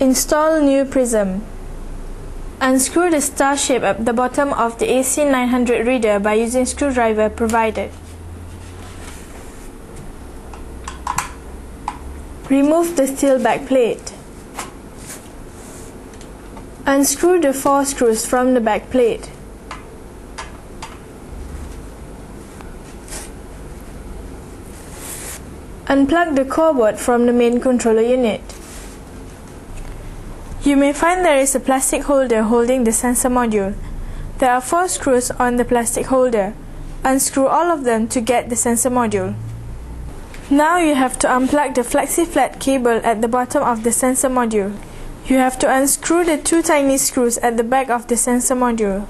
Install new Prism. Unscrew the star shape at the bottom of the AC900 reader by using screwdriver provided. Remove the steel backplate. Unscrew the 4 screws from the backplate. Unplug the core board from the main controller unit. You may find there is a plastic holder holding the sensor module. There are 4 screws on the plastic holder. Unscrew all of them to get the sensor module. Now you have to unplug the flexi-flat cable at the bottom of the sensor module. You have to unscrew the 2 tiny screws at the back of the sensor module.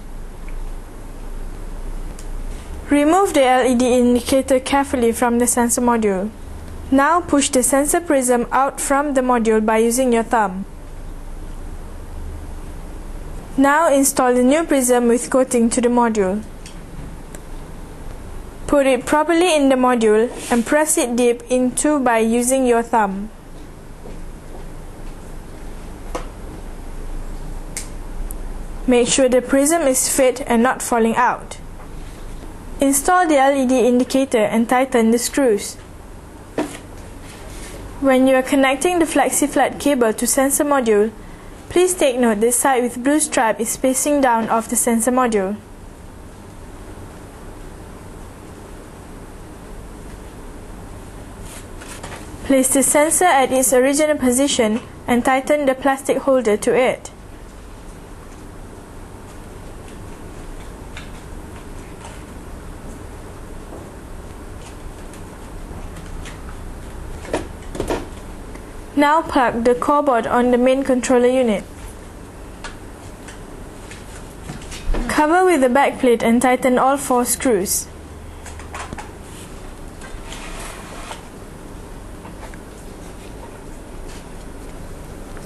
Remove the LED indicator carefully from the sensor module. Now push the sensor prism out from the module by using your thumb. Now install the new prism with coating to the module. Put it properly in the module and press it deep into by using your thumb. Make sure the prism is fit and not falling out. Install the LED indicator and tighten the screws. When you are connecting the flexi-flat cable to sensor module, please take note the side with blue stripe is facing down of the sensor module. Place the sensor at its original position and tighten the plastic holder to it. Now plug the core board on the main controller unit. Cover with the backplate and tighten all 4 screws.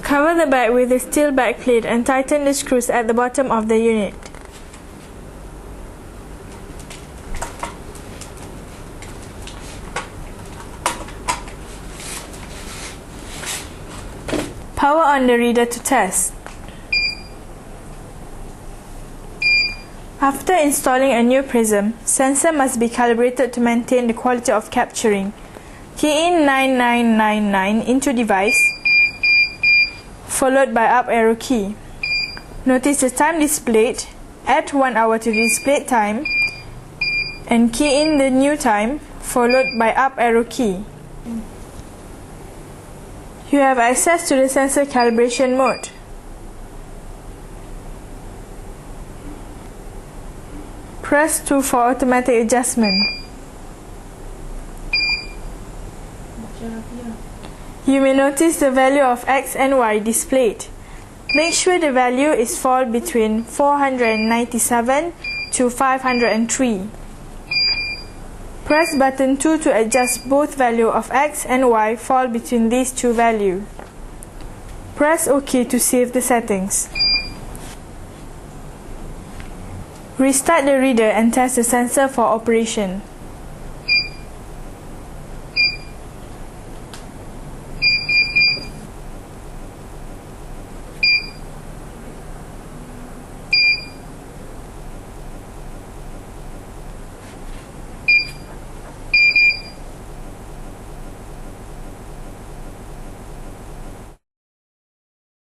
Cover the back with the steel backplate and tighten the screws at the bottom of the unit. Power on the reader to test. After installing a new prism, sensor must be calibrated to maintain the quality of capturing. Key in 9999 into device, followed by up arrow key. Notice the time displayed, add 1 hour to the displayed time, and key in the new time, followed by up arrow key. You have access to the sensor calibration mode. Press 2 for automatic adjustment. You may notice the value of X and Y displayed. Make sure the value is fall between 497 to 503. Press button 2 to adjust both value of X and Y fall between these 2 values. Press OK to save the settings. Restart the reader and test the sensor for operation.